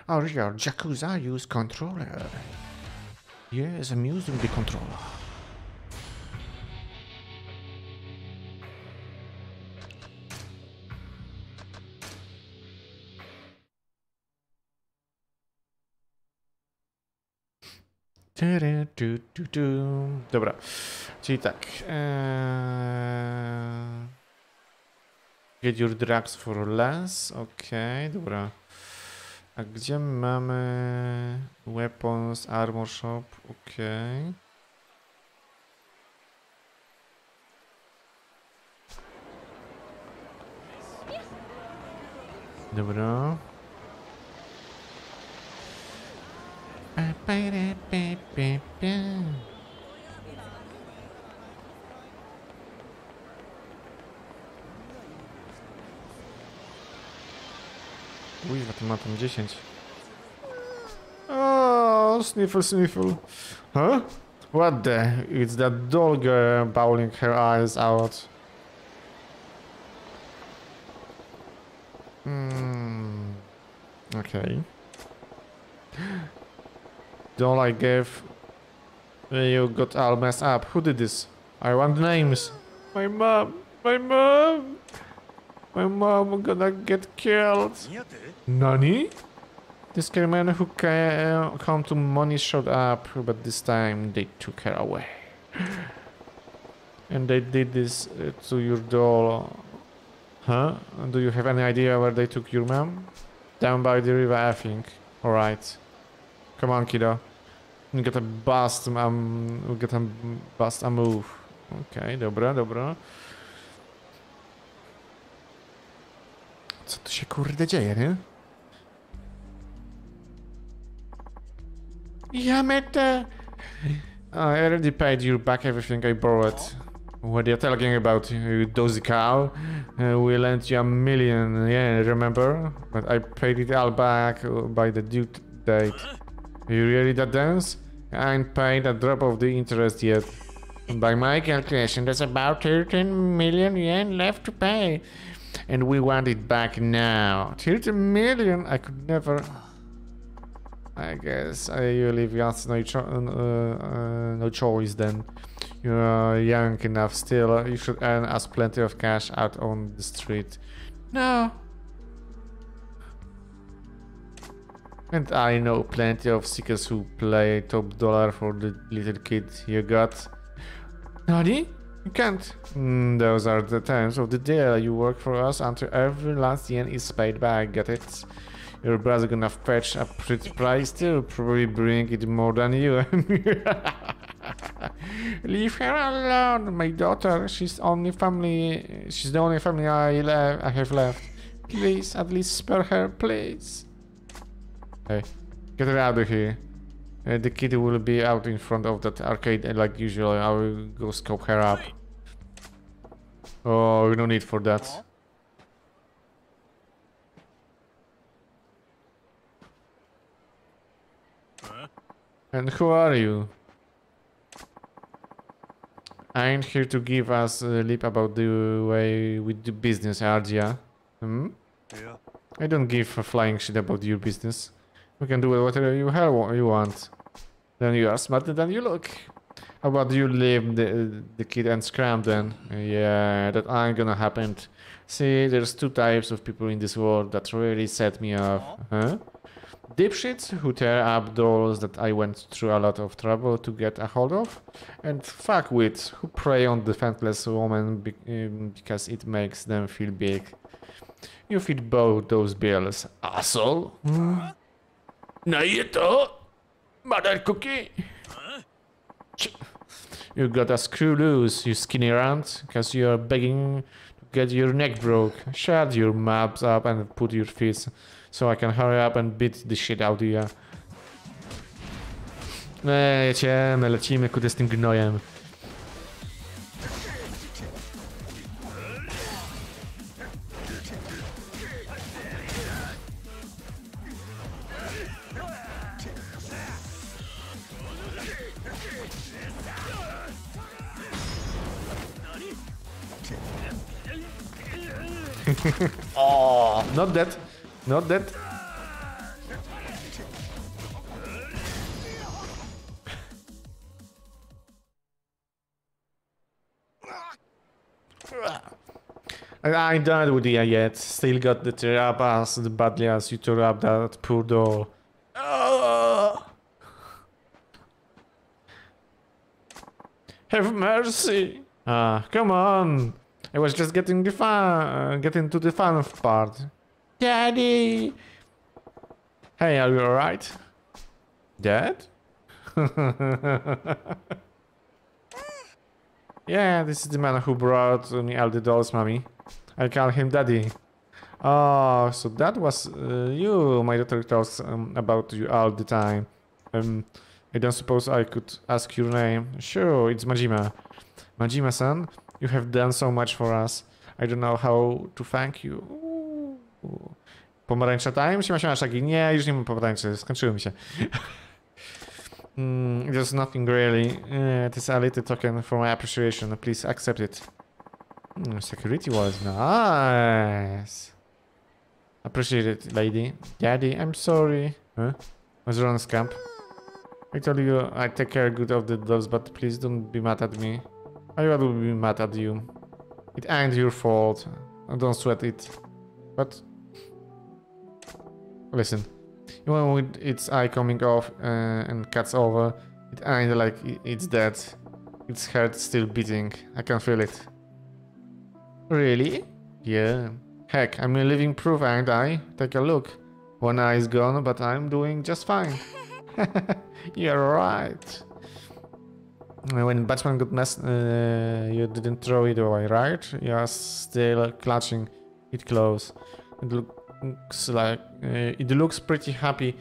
Original Yakuza use controller. Yes, I'm using the controller. Dobra, czyli tak. Get your drugs for less. Okej, dobra. A gdzie mamy weapons, armor shop? Okej. Dobra. Ujwa, to ma tam 10. Oh, sniffle, sniffle. Huh? What the? It's that doll girl bawling her eyes out. Okay. Doll I gave. You got all messed up. Who did this? I want names. My mom. My mom. My mom gonna get killed. Nani? This man who come to money showed up, but this time they took her away. And they did this to your doll. Huh? Do you have any idea where they took your mom? Down by the river, I think. Alright. Come on, kiddo. We gotta bust a move. Okej, dobra, dobra. Co tu się kurde dzieje, nie? Yamete! I already paid you back everything I borrowed. What are you talking about, you dozy cow? We lent you $1 million, yeah, remember? But I paid it all back by the due date. You really that dense? I ain't paid a drop of the interest yet. By my calculation, there's about 13 million yen left to pay. And we want it back now. 30 million? I could never... I guess you leave us no choice then. You're young enough still. You should earn us plenty of cash out on the street. No. And I know plenty of seekers who play top dollar for the little kid you got. Nani? You can't. Those are the terms of the deal. You work for us until every last yen is paid back. Get it? Your brother gonna fetch a pretty price too. Probably bring it more than you. Leave her alone, my daughter. She's the only family I have left. Please, at least spare her, please. Hey, get her out of here. The kid will be out in front of that arcade like usual. I will go scope her up. Oh, no need for that. And who are you? I ain't here to give us a lip about the way we do business, Ardia. Hmm? Yeah. I don't give a flying shit about your business. We can do whatever you want. Then you are smarter than you look. How about you leave the kid and scram then? Yeah, that ain't gonna happen. See, there's two types of people in this world that really set me off. Huh? Dipshits who tear up dolls that I went through a lot of trouble to get a hold of, and fuckwits who prey on defenseless women because it makes them feel big. You fit both those bills, asshole. No you to, mother cookie. You gotta screw loose, you skinny runt, because you're begging to get your neck broke. Shut your mouth up and put your fists so I can hurry up and beat the shit out of you. Lecimy, kudy z tym gnojem. Oh, not that. Not that. I ain't done with it yet. Still got the trap ass, the badly ass you tore up that poor door. Have mercy! Come on! I was just getting the fun, getting to the fun part. Daddy! Hey, are you alright? Dad? Yeah, this is the man who brought me all the dolls, mommy. I call him Daddy. Oh, so that was you. My daughter talks about you all the time. I don't suppose I could ask your name. Sure, it's Majima. Majima-san, you have done so much for us. I don't know how to thank you. Pomarańcza time? Siema, szagi. Nie, już nie mam pomarańczy. Skończyły mi się. There's nothing really. It is a little token for my appreciation. Please accept it. Security was nice. Appreciate it, lady. Daddy, I'm sorry. Huh? What's wrong, scamp? I told you I take care good of the dogs, but please don't be mad at me. I will be mad at you. It ain't your fault. Don't sweat it. But listen, even with its eye coming off and cuts over, it ain't like it's dead. Its heart still beating. I can feel it. Really? Yeah. Heck, I'm a living proof, ain't I? Take a look. One eye is gone, but I'm doing just fine. You're right. When Batman got messed, you didn't throw it away, right? You're still clutching it close. It looks like it looks pretty happy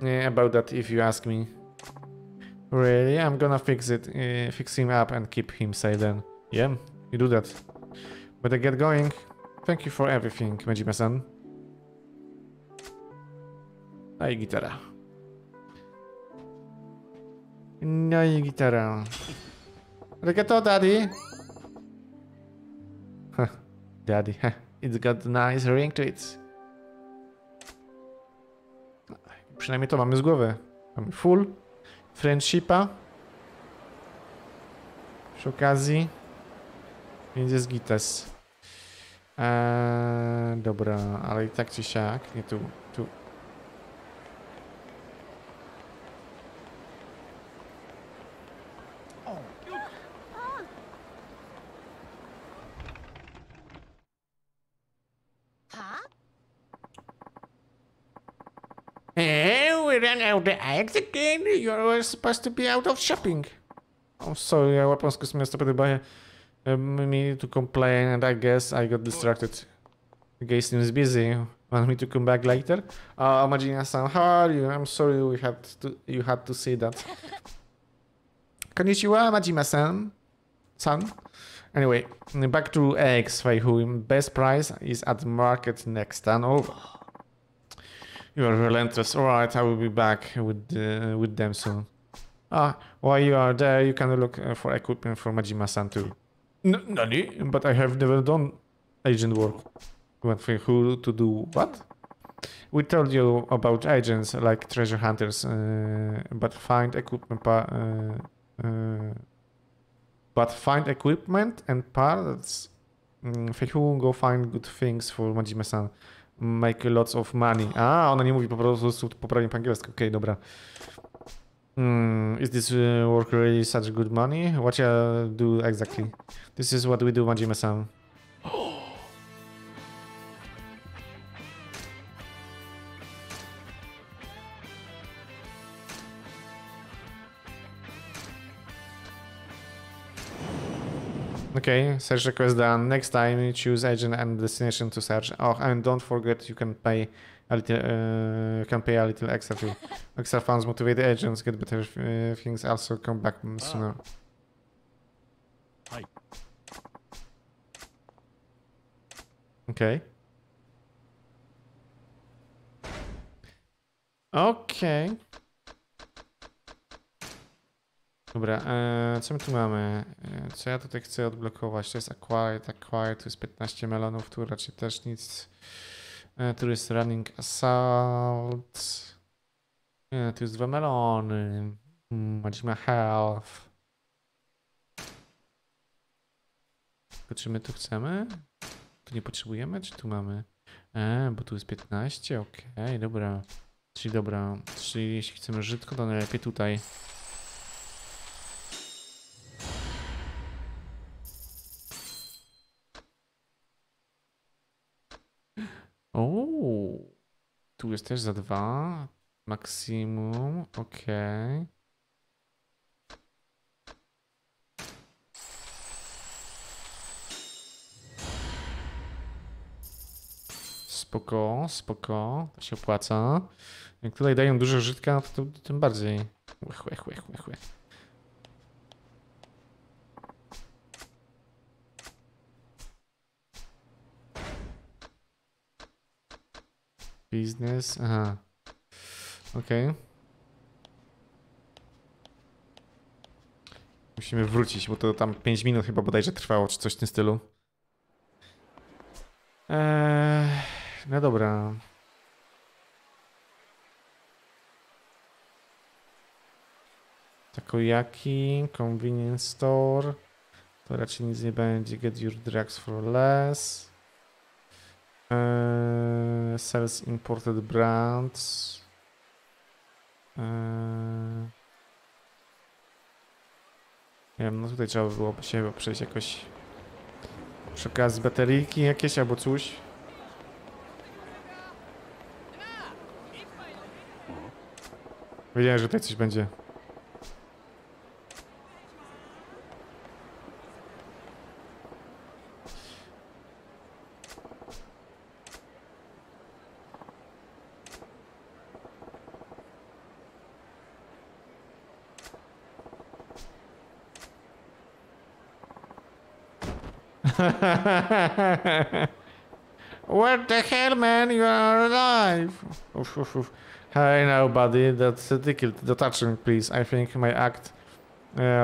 about that, if you ask me. Really? I'm gonna fix it, fix him up and keep him safe then. Yeah, you do that. But I get going. Thank you for everything, Majima-san. No i gitara. No i gitara. Arigato, daddy. Daddy, it's got a nice ring to it. Przynajmniej to mamy z głowy. Mamy full friendshipa. Przy okazji. Więc jest gites. Dobra, ale i tak czy siak. Nie tu. We ran out the eggs again. You were supposed to be out of shopping. Oh, sorry, ja japońsku sobie podobaje me to complain, and I guess I got distracted. The guy seems busy. Want me to come back later? Majina-san, how are you? I'm sorry you had to see that. Konnichiwa, Majima-san. Anyway, back to eggs. Who best price is at market next time over. You are relentless. Alright, I will be back with them soon. While you are there, you can look for equipment for Majima-san too. Nani? But I have never done agent work. You want who to do what? We told you about agents like treasure hunters, but find equipment and parts. Who go find good things for Majima-san. Make lots of money. Ona nie mówi po prostu poprawnie po angielsku. Okej, dobra. Is this work really such good money? What you do exactly? This is what we do, Majima-san. Okay, search request done. Next time, you choose agent and destination to search. Oh, and don't forget you can pay a little extra too. Extra funds motivate the agents, get better things, also come back sooner. Hi. Okay. Okay. Dobra, co my tu mamy? Co ja tutaj chcę odblokować? To jest acquired, tu jest 15 melonów, tu raczej też nic. Tu jest running assault. Tu jest 2 melony. Madzimy health. To czy my tu chcemy? Tu nie potrzebujemy, czy tu mamy? Bo tu jest 15, okej, dobra. Czyli jeśli chcemy żydko, to najlepiej tutaj. O, tu jest też za 2. Maksimum, okej. Spoko, to się opłaca. Jak tutaj dają dużo żydka, no to tym bardziej. Łe. Biznes, aha. Okej. Musimy wrócić, bo to tam 5 minut chyba bodajże trwało, czy coś w tym stylu. No dobra. Takoyaki, convenience store. To raczej nic nie będzie. Get your drugs for less. Sells imported brands. Nie wiem, no tutaj trzeba byłoby się przejść jakoś przy okazji bateryjki jakieś albo coś. Wiedziałem, że tutaj coś będzie. What the hell, man? You are alive! Oof. Hey now, buddy. That's ridiculous. The touching, please. I think my act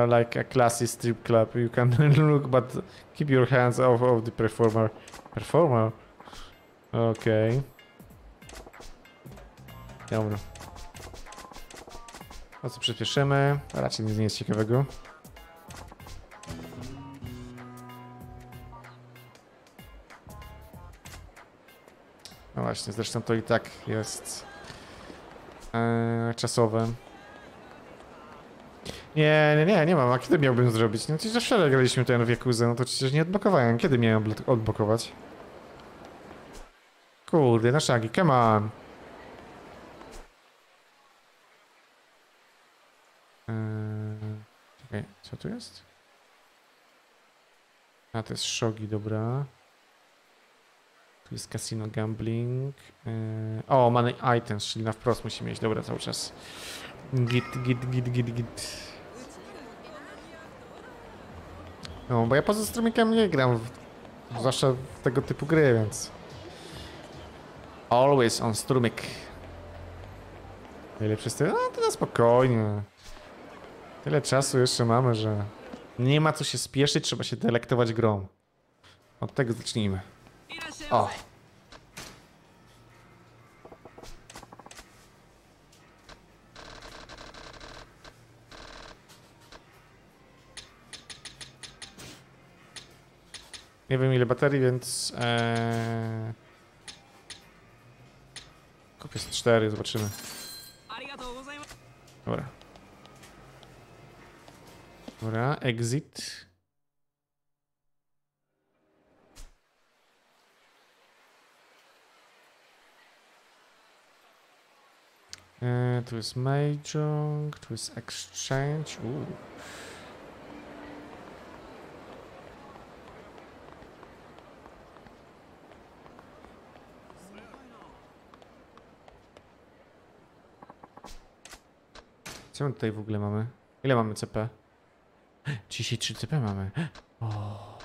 like a classy strip club. You can look, but keep your hands off of the performer. Performer? Okay. Dobra. Po co przyspieszymy? Raczej nic nie jest ciekawego. No właśnie, zresztą to i tak jest czasowe. Nie mam. A kiedy miałbym zrobić? No przecież wczoraj graliśmy ten w Yakuzę, no to przecież nie odblokowałem. Kiedy miałem odblokować? Kurde, na szagi, come on. Czekaj, co tu jest? A, to jest shogi, dobra. Tu jest casino gambling. O, money items, czyli na wprost musimy mieć. Dobra, cały czas. Git. No, bo ja poza strumikiem nie gram. Zwłaszcza w tego typu gry, więc... Always on strumyk. Ile przez tyle? No, to na spokojnie. Tyle czasu jeszcze mamy, że... Nie ma co się spieszyć, trzeba się delektować grą. Od tego zacznijmy. O! Nie wiem ile baterii, więc... Kupię z 4, zobaczymy. Dobra, exit. Tu jest Mahjong, tu jest Exchange. Co my tutaj w ogóle mamy? Ile mamy CP? 33 CP mamy. O.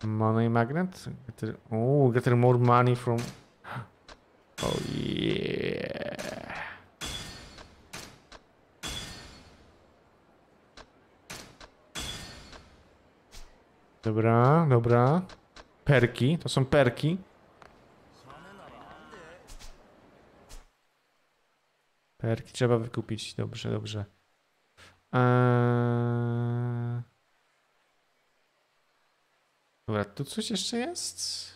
Money magnet? Get more money from... Oh yeah. Dobra, dobra. Perki, to są perki. Perki trzeba wykupić, dobrze, dobrze. Dobra, tu coś jeszcze jest?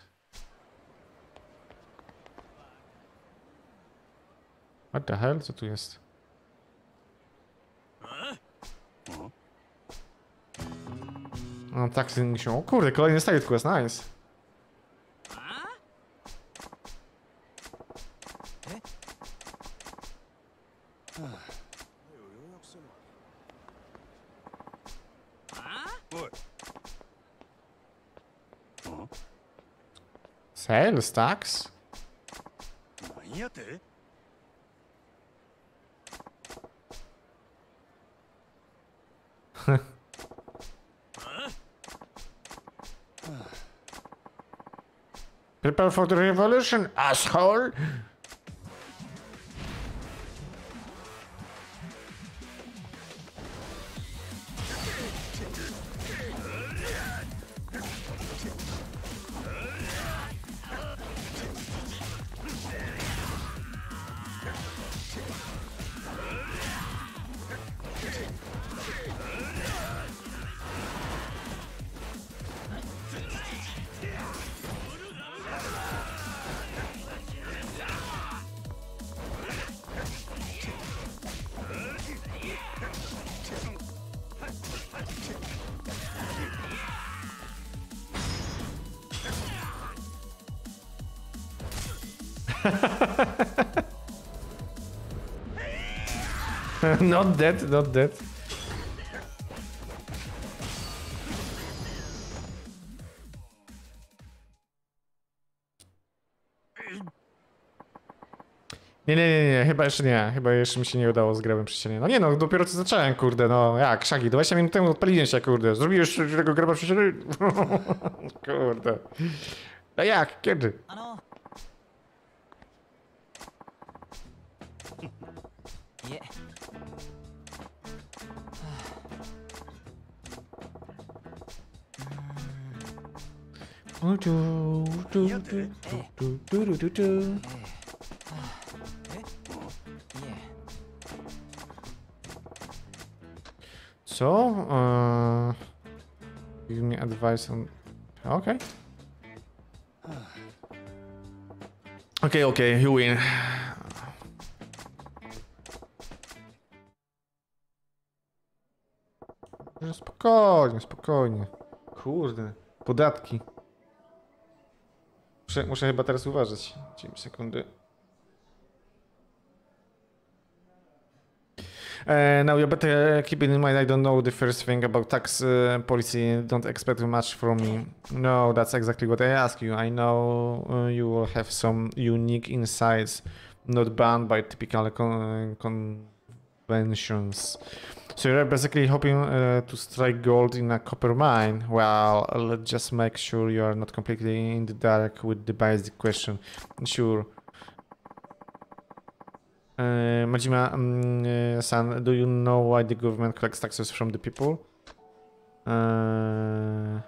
What the hell? Co tu jest? No tak się... O kurde, kolejny side quest, nice. Sales tax? Prepare for the revolution, asshole! Not dead, not dead. Nie, chyba jeszcze nie. Chyba jeszcze mi się nie udało z grałem przy ścianie. No nie no, dopiero co zacząłem, kurde, no jak, Shaggy, 20 minut temu odpaliłem się, kurde. Zrobiłeś tego graba przy ścianie? Kurde. No jak, kiedy? Co? Give me advice on... Okay. Okay, you win. Spokojnie, spokojnie. Kurde, podatki. Muszę chyba teraz uważać. 10 sekundy. Now you better keep it in mind, I don't know the first thing about tax policy, don't expect much from me. No, that's exactly what I ask you. I know you will have some unique insights, not banned by typical conventions. So you're basically hoping to strike gold in a copper mine. Well, let's just make sure you are not completely in the dark with the basic question. Sure. Majima-san, do you know why the government collects taxes from the people? To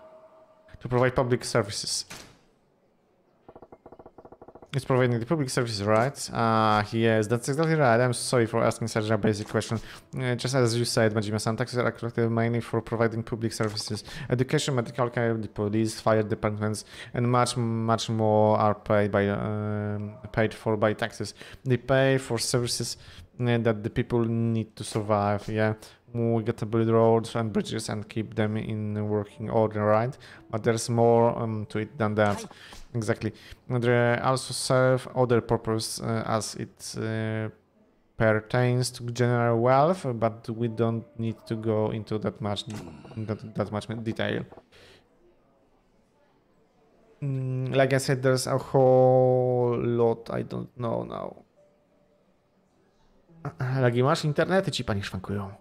provide public services. It's providing the public services, right? Yes, that's exactly right. I'm sorry for asking such a basic question. Just as you said, Majima-san, taxes are collected mainly for providing public services. Education, medical care, the police, fire departments, and much more are paid for by taxes. They pay for services that the people need to survive, yeah. We got to build roads and bridges and keep them in working order, right? But there's more to it than that. Exactly. They also serve other purpose as it pertains to general wealth, but we don't need to go into that much detail. Like I said, there's a whole lot I don't know now. Lagi masz? Internety ci panie szwankują.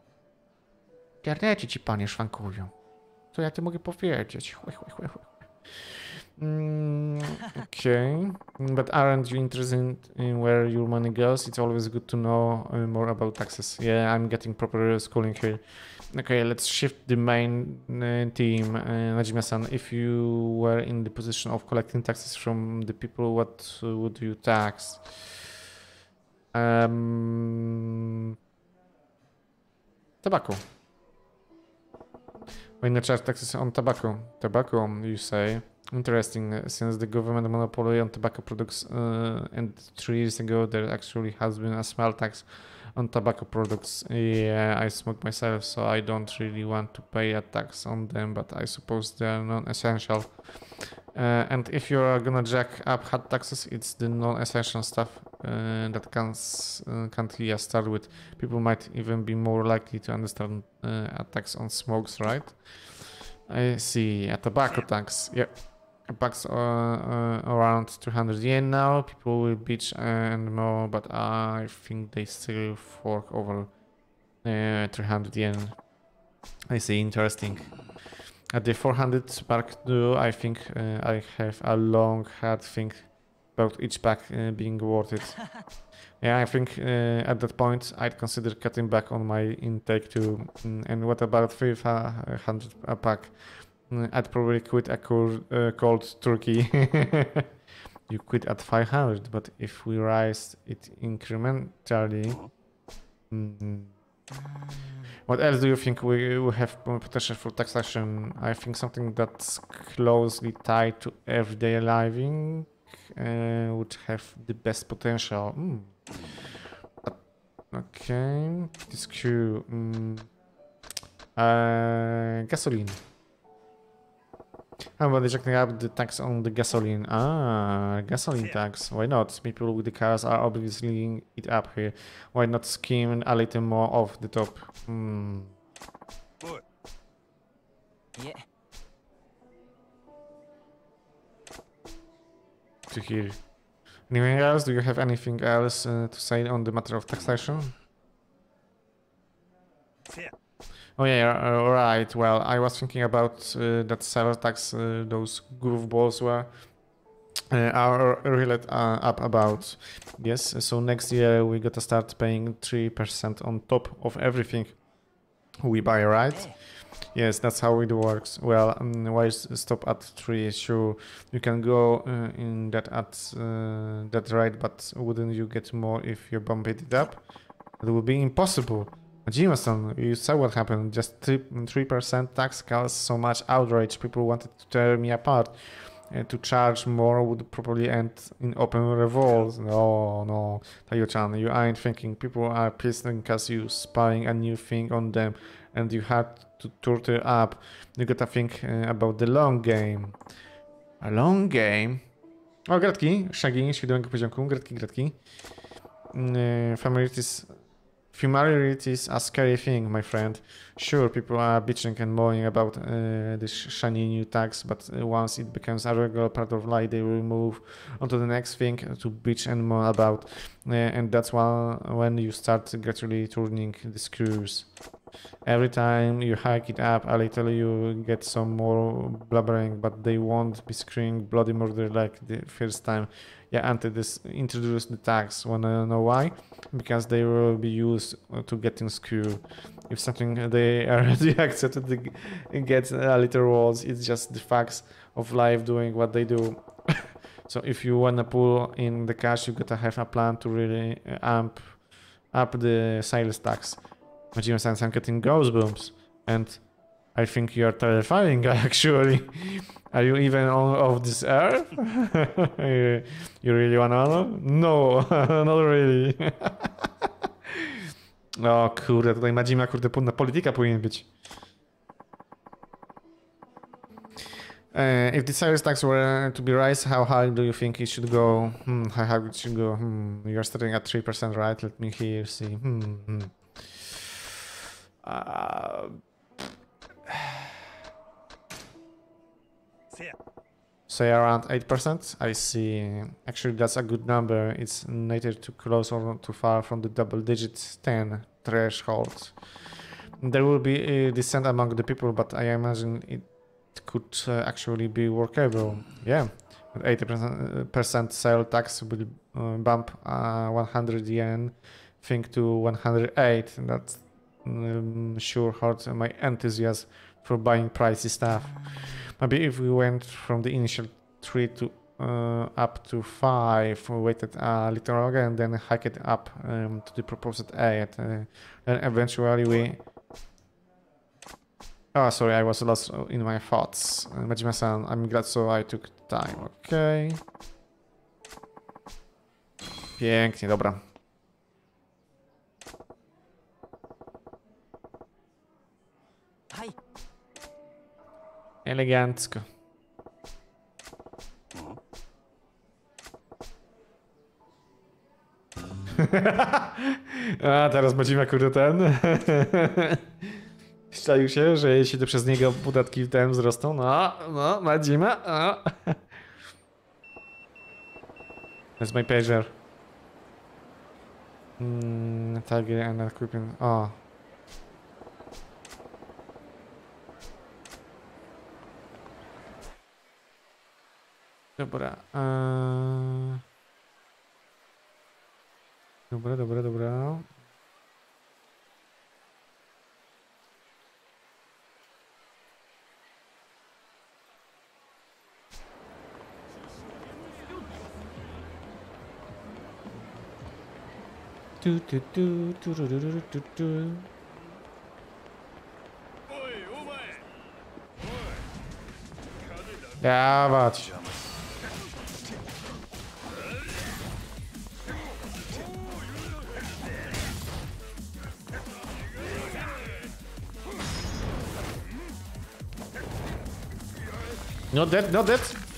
Internety ci panie szwankują. Co ja ty mogę powiedzieć? Okay, but aren't you interested in where your money goes? It's always good to know more about taxes. Yeah, I'm getting proper schooling here. Okay, let's shift the main theme. Najima-san, if you were in the position of collecting taxes from the people, what would you tax? Tobacco. Why not charge taxes on tobacco? Tobacco, you say. Interesting, since the government monopoly on tobacco products and 3 years ago there actually has been a small tax on tobacco products. Yeah, I smoke myself, so I don't really want to pay a tax on them, but I suppose they are non-essential. And if you're gonna jack up hard taxes, it's the non-essential stuff that can't start with. People might even be more likely to understand a tax on smokes, right? I see, a tobacco tax. Yeah, a bucks around 200 yen now. People will bitch and more, but I think they still fork over 300 yen. I see, interesting. At the 400 mark though, I think I have a long hard think about each pack being worth it. Yeah, I think at that point I'd consider cutting back on my intake too. And what about 300 a pack? I'd probably quit a cold turkey. You quit at 500, but if we raise it incrementally... What else do you think we have potential for taxation? I think something that's closely tied to everyday living would have the best potential. Okay, this Q. Gasoline. How about jacking up the tax on the gasoline? Ah, gasoline tax. Why not? People with the cars are obviously it up here. Why not skim a little more off the top? Yeah. To hear. Anything else? Do you have anything else to say on the matter of taxation? Yeah. Oh yeah, right. Well, I was thinking about that seller tax those goofballs are really up about. Yes, so next year we gotta start paying 3% on top of everything we buy, right? Yes, that's how it works. Well, why stop at 3? Sure, you can go in that at that rate, but wouldn't you get more if you bump it up? It would be impossible. Jima-san, you saw what happened. Just 3% tax caused so much outrage. People wanted to tear me apart. To charge more would probably end in open revolt. No, Tayo-chan, you ain't thinking. People are pissed because you spying a new thing on them and you had to torture up. You gotta think about the long game. A long game? O, gratki, Shaggy, świadomego poziomku, gratki. Familiarity is a scary thing, my friend. Sure, people are bitching and moaning about this shiny new tax, but once it becomes a regular part of life, they will move on to the next thing to bitch and moan about. And that's when you start gradually turning the screws. Every time you hike it up a little, you get some more blubbering, but they won't be screaming bloody murder like the first time. Yeah, until this introduce the tax. Wanna know why? Because they will be used to getting screwed. If something they already accepted gets a little worse, it's just the facts of life doing what they do. So if you wanna pull in the cash, you gotta have a plan to really amp up the sales tax. Majima-san, I'm getting goosebumps, and I think you're terrifying, actually. Are you even of this earth? You really wanna know? No, not really. O kurde, tutaj Majima, kurde, na polityka powinien być. If the sales tax were to be raised, how high do you think it should go? How high it should go? You're starting at 3%, right? Let me here see. Say around 8%. I see. Actually, that's a good number. It's neither too close or too far from the double-digit 10 threshold. There will be a dissent among the people, but I imagine it it could actually be workable. Yeah, but 80% sale tax will bump 100 yen thing to 108. That sure hurt my enthusiasm for buying pricey stuff. Maybe if we went from the initial 3 to up to 5, waited a little longer and then hike it up to the proposed 8. And eventually we... Oh, sorry, I was lost in my thoughts. Majima-san, I'm glad, so I took time. Okay. Pięknie, dobra. Hi. Elegancko. A teraz Majima, kurde, ten. Szczaił się, że jeśli to przez niego podatki ten wzrosną. No, Majima. That's my pager. Target and equipment. O. Dobra. Dobra. Dawać. Not dead.